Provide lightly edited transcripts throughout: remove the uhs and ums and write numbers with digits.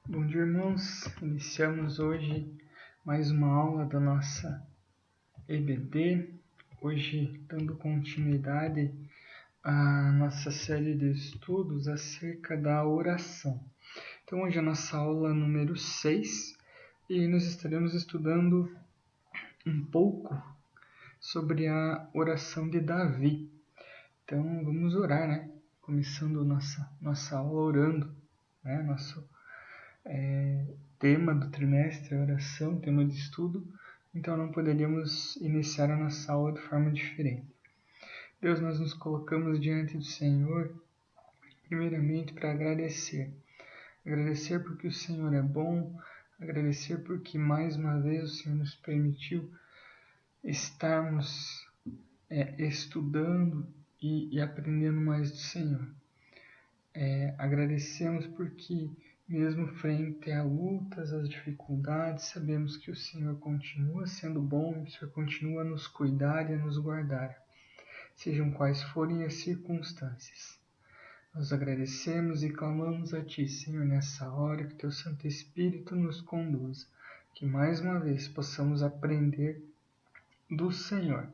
Bom dia, irmãos. Iniciamos hoje mais uma aula da nossa EBD, hoje dando continuidade à nossa série de estudos acerca da oração. Então, hoje é a nossa aula número 6 e nós estaremos estudando um pouco sobre a oração de Davi. Então, vamos orar, né? Começando nossa aula orando, né? Nosso tema do trimestre, a oração, tema de estudo, então não poderíamos iniciar a nossa aula de forma diferente. Deus, nós nos colocamos diante do Senhor, primeiramente para agradecer. Agradecer porque o Senhor é bom, agradecer porque mais uma vez o Senhor nos permitiu estarmos estudando e aprendendo mais do Senhor. Agradecemos porque mesmo frente a lutas, às dificuldades, sabemos que o Senhor continua sendo bom, o Senhor continua a nos cuidar e a nos guardar, sejam quais forem as circunstâncias. Nós agradecemos e clamamos a Ti, Senhor, nessa hora, que Teu Santo Espírito nos conduza, que mais uma vez possamos aprender do Senhor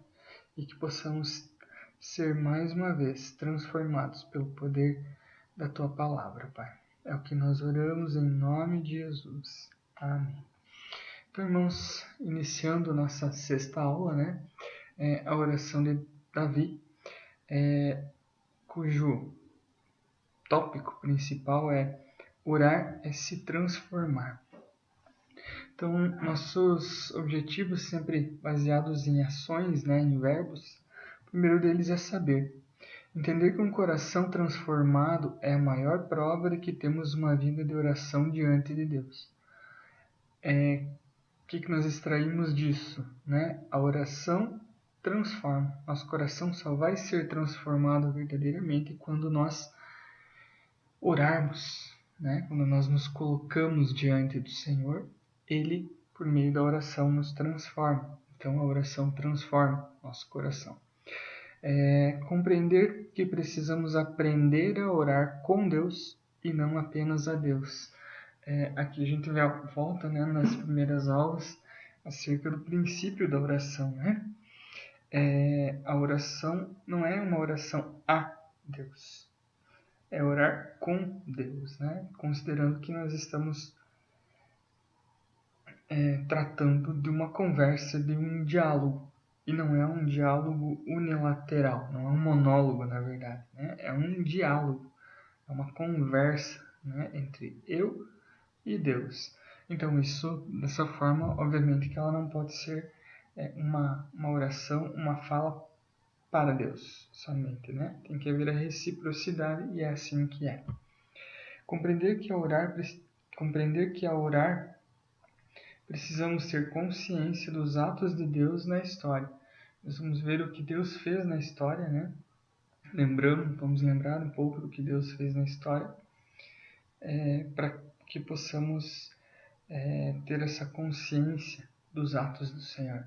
e que possamos ser mais uma vez transformados pelo poder da Tua Palavra, Pai. É o que nós oramos em nome de Jesus. Amém. Então, irmãos, iniciando nossa sexta aula, né? A oração de Davi, cujo tópico principal é orar é se transformar. Então, nossos objetivos sempre baseados em ações, né, em verbos. O primeiro deles é saber. Entender que um coração transformado é a maior prova de que temos uma vida de oração diante de Deus. O que nós extraímos disso? Né? A oração transforma. Nosso coração só vai ser transformado verdadeiramente quando nós orarmos, né? Quando nós nos colocamos diante do Senhor, Ele, por meio da oração, nos transforma. Então, a oração transforma nosso coração. Compreender que precisamos aprender a orar com Deus e não apenas a Deus. Aqui a gente volta, né, nas primeiras aulas acerca do princípio da oração. Né? A oração não é uma oração a Deus, é orar com Deus, né? Considerando que nós estamos tratando de uma conversa, de um diálogo. E não é um diálogo unilateral, não é um monólogo, na verdade. Né? É um diálogo, é uma conversa, né, entre eu e Deus. Então, isso, dessa forma, obviamente que ela não pode ser uma oração, uma fala para Deus somente. Né? Tem que haver a reciprocidade e é assim que é. Compreender que ao orar precisamos ter consciência dos atos de Deus na história. Nós vamos ver o que Deus fez na história, né? Vamos lembrar um pouco do que Deus fez na história, para que possamos ter essa consciência dos atos do Senhor.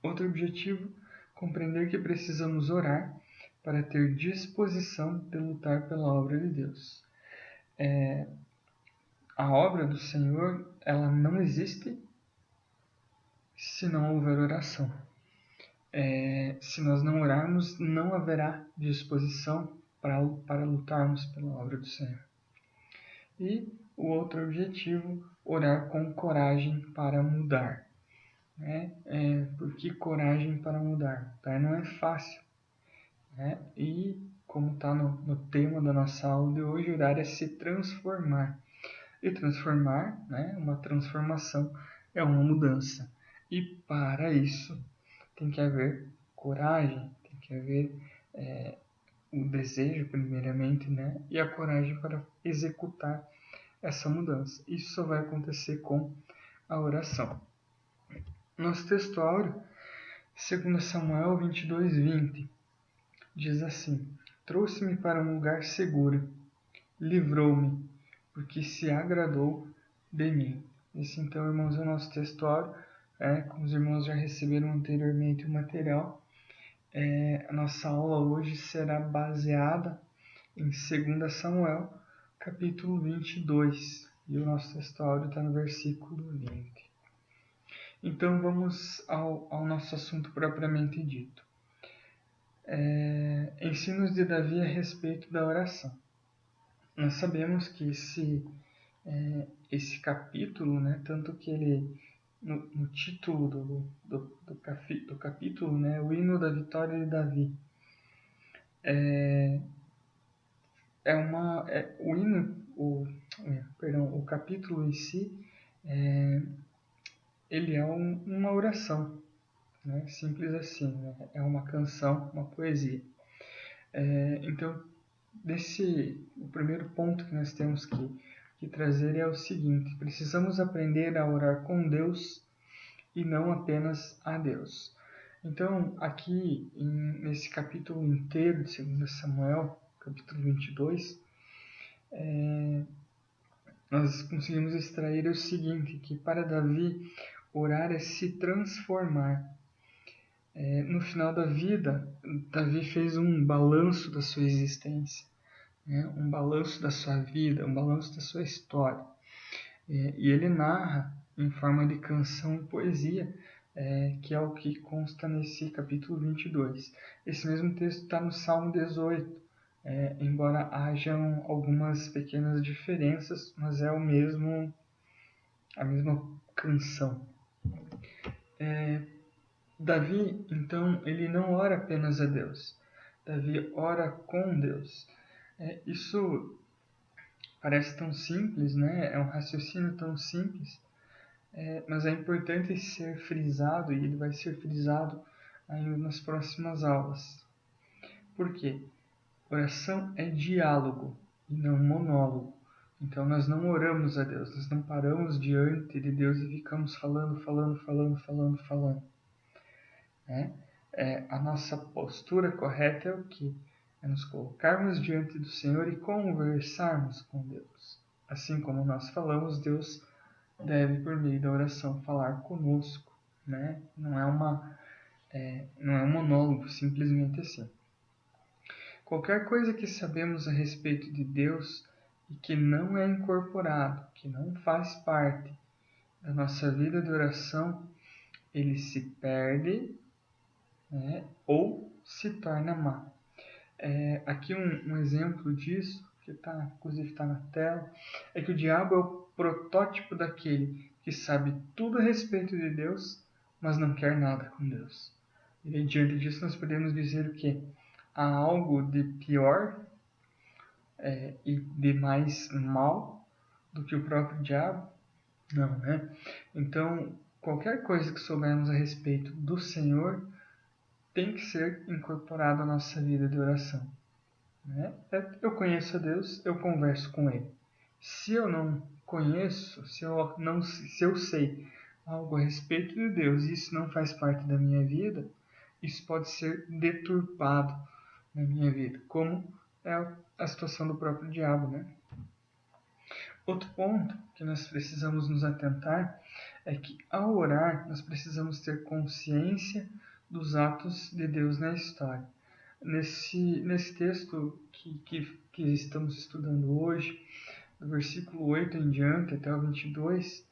Outro objetivo, compreender que precisamos orar para ter disposição de lutar pela obra de Deus. A obra do Senhor, ela não existe se não houver oração. Se nós não orarmos, não haverá disposição para lutarmos pela obra do Senhor. E o outro objetivo, orar com coragem para mudar. Por que coragem para mudar? Não é fácil. E como está no tema da nossa aula de hoje, orar é se transformar. E transformar, uma transformação, é uma mudança. E para isso tem que haver coragem, tem que haver o desejo primeiramente, e a coragem para executar essa mudança. Isso só vai acontecer com a oração. Nosso texto áureo, 2 Samuel 22:20, diz assim: Trouxe-me para um lugar seguro, livrou-me, porque se agradou de mim. Esse então, irmãos, é o nosso texto áureo. Como os irmãos já receberam anteriormente o material, a nossa aula hoje será baseada em 2 Samuel, capítulo 22. E o nosso texto áudio está no versículo 20. Então vamos ao nosso assunto propriamente dito. Ensinos de Davi a respeito da oração. Nós sabemos que esse capítulo, né, tanto que ele, no título do capítulo, né, o hino da vitória de Davi, o capítulo em si, ele é uma oração, né, simples assim, né, é uma canção, uma poesia. Então, o primeiro ponto que nós temos que trazer é o seguinte: precisamos aprender a orar com Deus e não apenas a Deus. Então, aqui nesse capítulo inteiro de 2 Samuel, capítulo 22, nós conseguimos extrair o seguinte, que para Davi, orar é se transformar. No final da vida, Davi fez um balanço da sua existência, né? Um balanço da sua vida, um balanço da sua história. E ele narra em forma de canção e poesia, que é o que consta nesse capítulo 22. Esse mesmo texto está no Salmo 18, embora hajam algumas pequenas diferenças, mas é a mesma canção. Davi, então, ele não ora apenas a Deus. Davi ora com Deus. Isso parece tão simples, né? É um raciocínio tão simples, mas é importante ser frisado, e ele vai ser frisado ainda nas próximas aulas. Por quê? Oração é diálogo e não monólogo. Então nós não oramos a Deus, nós não paramos diante de Deus e ficamos falando. Né? A nossa postura correta é o quê? É nos colocarmos diante do Senhor e conversarmos com Deus. Assim como nós falamos, Deus deve, por meio da oração, falar conosco. Né? Não é um monólogo, simplesmente assim. Qualquer coisa que sabemos a respeito de Deus e que não é incorporado, que não faz parte da nossa vida de oração, ele se perde, né, ou se torna má. Aqui um exemplo disso, que inclusive está na tela, é que o diabo é o protótipo daquele que sabe tudo a respeito de Deus, mas não quer nada com Deus. E diante disso nós podemos dizer o quê? Há algo de pior e de mais mal do que o próprio diabo? Não, né? Então, qualquer coisa que soubermos a respeito do Senhor tem que ser incorporado à nossa vida de oração. Né? Eu conheço a Deus, eu converso com Ele. Se eu não conheço, se eu sei algo a respeito de Deus e isso não faz parte da minha vida, isso pode ser deturpado na minha vida, como é a situação do próprio diabo, né? Outro ponto que nós precisamos nos atentar é que, ao orar, nós precisamos ter consciência dos atos de Deus na história. Nesse texto que estamos estudando hoje, do versículo 8 em diante até o 22,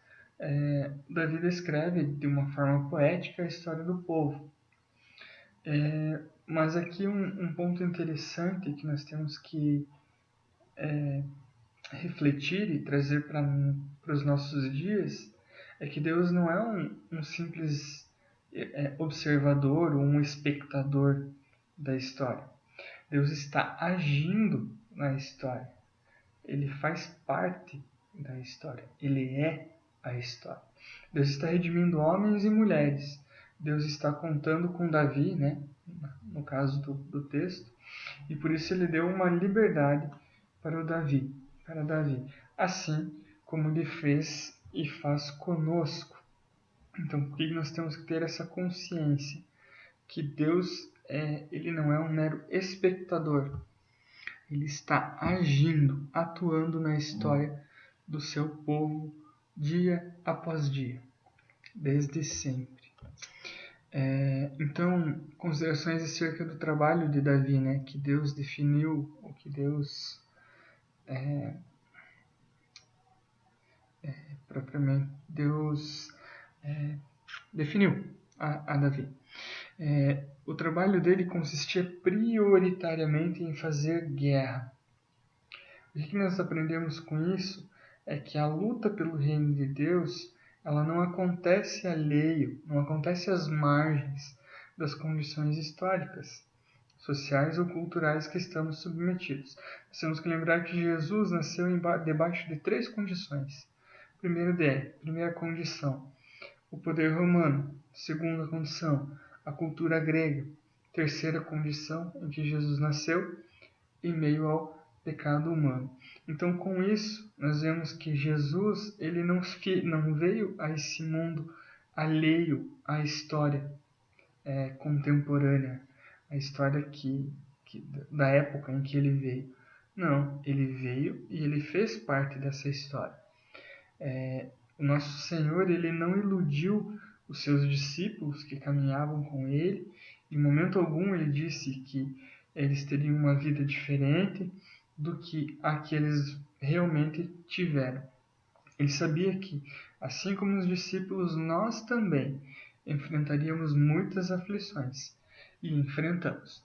Davi descreve de uma forma poética a história do povo. Mas aqui um ponto interessante que nós temos que refletir e trazer para os nossos dias é que Deus não é um simples observador ou um espectador da história. Deus está agindo na história. Ele faz parte da história. Ele é a história. Deus está redimindo homens e mulheres. Deus está contando com Davi, né, no caso do texto, e por isso ele deu uma liberdade para Davi, assim como ele fez e faz conosco. Então, por que nós temos que ter essa consciência que Deus ele não é um mero espectador, ele está agindo, atuando na história do seu povo dia após dia, desde sempre. Então, considerações acerca do trabalho de Davi, né, que Deus definiu, o que Deus propriamente Deus definiu a Davi. O trabalho dele consistia prioritariamente em fazer guerra. O que nós aprendemos com isso é que a luta pelo reino de Deus, ela não acontece alheio, não acontece às margens das condições históricas, sociais ou culturais que estamos submetidos. Nós temos que lembrar que Jesus nasceu debaixo de 3 condições. Primeira condição, o poder romano. Segunda condição, a cultura grega. Terceira condição, em que Jesus nasceu em meio ao pecado humano. Então, com isso, nós vemos que Jesus ele não veio a esse mundo alheio à história contemporânea, a história da época em que ele veio. Não, ele veio e ele fez parte dessa história. O nosso Senhor ele não iludiu os seus discípulos que caminhavam com ele. Em momento algum ele disse que eles teriam uma vida diferente do que a que eles realmente tiveram. Ele sabia que, assim como os discípulos, nós também enfrentaríamos muitas aflições. E enfrentamos.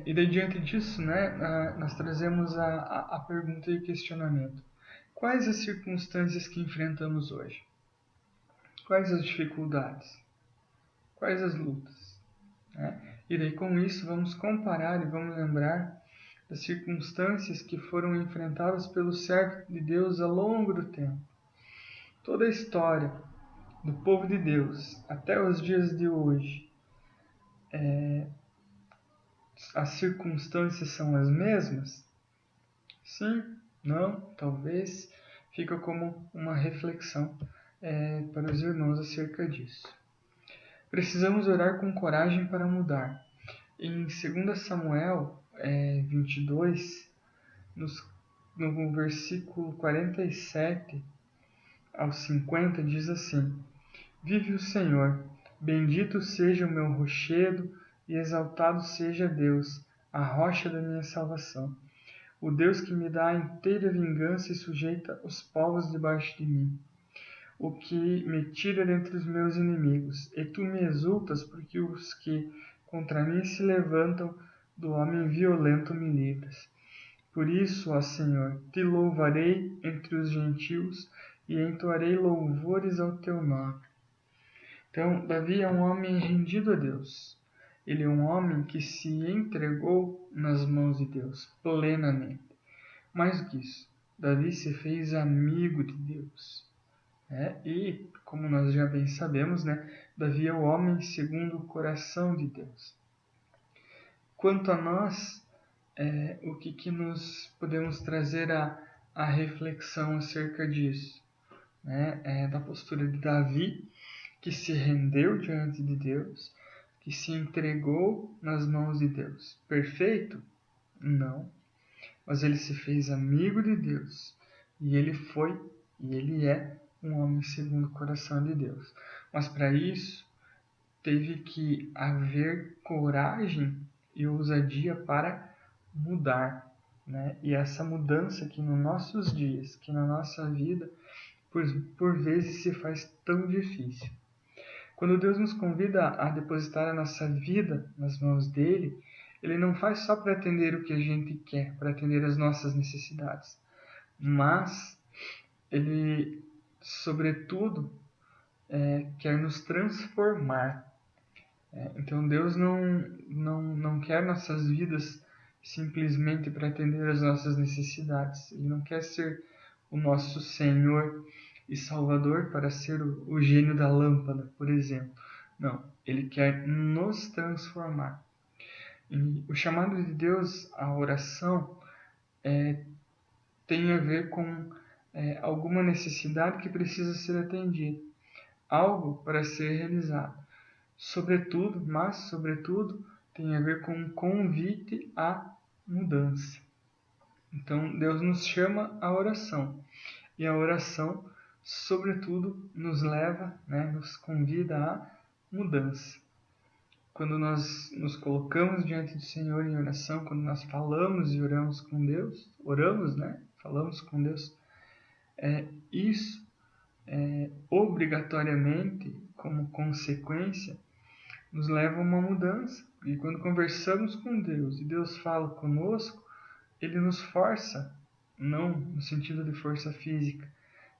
E daí, diante disso, nós trazemos a pergunta e o questionamento. Quais as circunstâncias que enfrentamos hoje? Quais as dificuldades? Quais as lutas? E daí, com isso, vamos comparar e vamos lembrar das circunstâncias que foram enfrentadas pelo servo de Deus ao longo do tempo. Toda a história do povo de Deus até os dias de hoje, as circunstâncias são as mesmas? Sim, não, talvez. Fica como uma reflexão para os irmãos acerca disso. Precisamos orar com coragem para mudar. Em 2 Samuel 22, no versículo 47 ao 50, diz assim: Vive o Senhor, bendito seja o meu rochedo e exaltado seja Deus, a rocha da minha salvação. O Deus que me dá a inteira vingança e sujeita os povos debaixo de mim. O que me tira dentre os meus inimigos. E tu me exultas porque os que contra mim se levantam do homem violento me livras. Por isso, ó Senhor, te louvarei entre os gentios e entoarei louvores ao teu nome. Então, Davi é um homem rendido a Deus. Ele é um homem que se entregou nas mãos de Deus plenamente. Mais do que isso, Davi se fez amigo de Deus. E, como nós já bem sabemos, Davi é o homem segundo o coração de Deus. Quanto a nós, o que nos podemos trazer a reflexão acerca disso? Da postura de Davi, que se rendeu diante de Deus, que se entregou nas mãos de Deus. Perfeito? Não. Mas ele se fez amigo de Deus. E ele foi, e ele é, um homem segundo o coração de Deus. Mas para isso, teve que haver coragem e ousadia para mudar. E essa mudança que nos nossos dias, que na nossa vida, por vezes se faz tão difícil. Quando Deus nos convida a depositar a nossa vida nas mãos dele, ele não faz só para atender o que a gente quer, para atender as nossas necessidades, mas ele, sobretudo, quer nos transformar. Então Deus não quer nossas vidas simplesmente para atender as nossas necessidades. Ele não quer ser o nosso Senhor e Salvador para ser o gênio da lâmpada, por exemplo. Não, ele quer nos transformar. E o chamado de Deus à oração tem a ver com alguma necessidade que precisa ser atendida, algo para ser realizado. Sobretudo, tem a ver com um convite à mudança. Então, Deus nos chama à oração. E a oração, sobretudo, nos leva, nos convida à mudança. Quando nós nos colocamos diante do Senhor em oração, quando nós falamos e oramos com Deus, falamos com Deus, Isso obrigatoriamente, como consequência, nos leva a uma mudança. E quando conversamos com Deus e Deus fala conosco, Ele nos força, não no sentido de força física,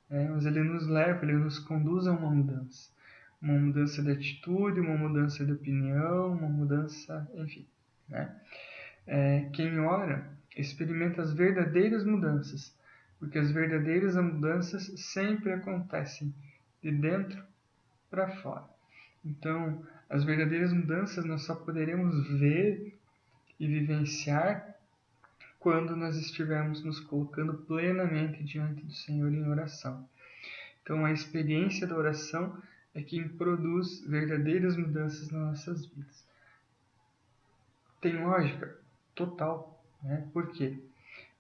mas Ele nos leva, Ele nos conduz a uma mudança. Uma mudança de atitude, uma mudança de opinião, uma mudança, enfim. Quem ora experimenta as verdadeiras mudanças, porque as verdadeiras mudanças sempre acontecem de dentro para fora. Então, as verdadeiras mudanças nós só poderemos ver e vivenciar quando nós estivermos nos colocando plenamente diante do Senhor em oração. Então, a experiência da oração é quem produz verdadeiras mudanças nas nossas vidas. Tem lógica? Total. Por quê?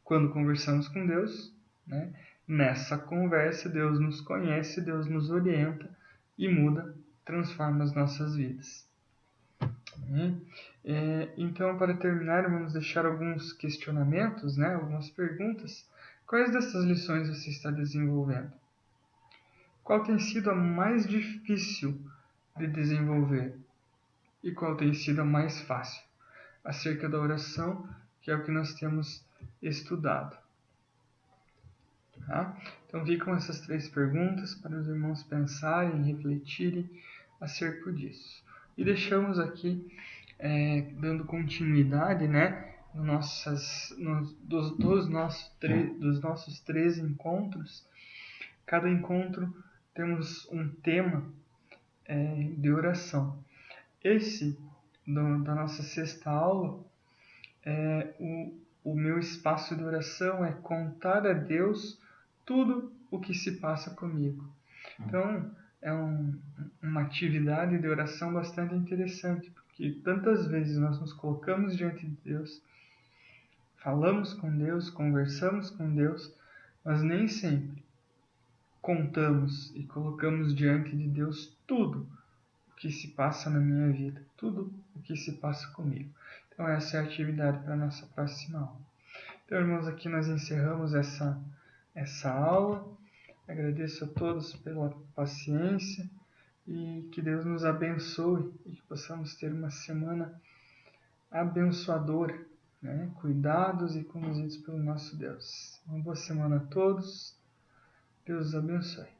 Quando conversamos com Deus, nessa conversa Deus nos conhece, Deus nos orienta e muda, transforma as nossas vidas. Então, para terminar, vamos deixar alguns questionamentos, algumas perguntas. Quais dessas lições você está desenvolvendo? Qual tem sido a mais difícil de desenvolver? E qual tem sido a mais fácil? Acerca da oração, que é o que nós temos estudado. Tá? Então, ficam essas 3 perguntas para os irmãos pensarem e refletirem acerca disso. E deixamos aqui, dando continuidade, dos nossos 3 encontros. Cada encontro temos um tema de oração. Esse, da nossa 6ª aula, o meu espaço de oração é contar a Deus tudo o que se passa comigo. Então, é uma atividade de oração bastante interessante, porque tantas vezes nós nos colocamos diante de Deus, falamos com Deus, conversamos com Deus, mas nem sempre contamos e colocamos diante de Deus tudo o que se passa na minha vida, tudo o que se passa comigo. Então, essa é a atividade para a nossa próxima aula. Então, irmãos, aqui nós encerramos essa aula. Agradeço a todos pela paciência e que Deus nos abençoe e que possamos ter uma semana abençoadora, cuidados e conduzidos pelo nosso Deus. Uma boa semana a todos. Deus os abençoe.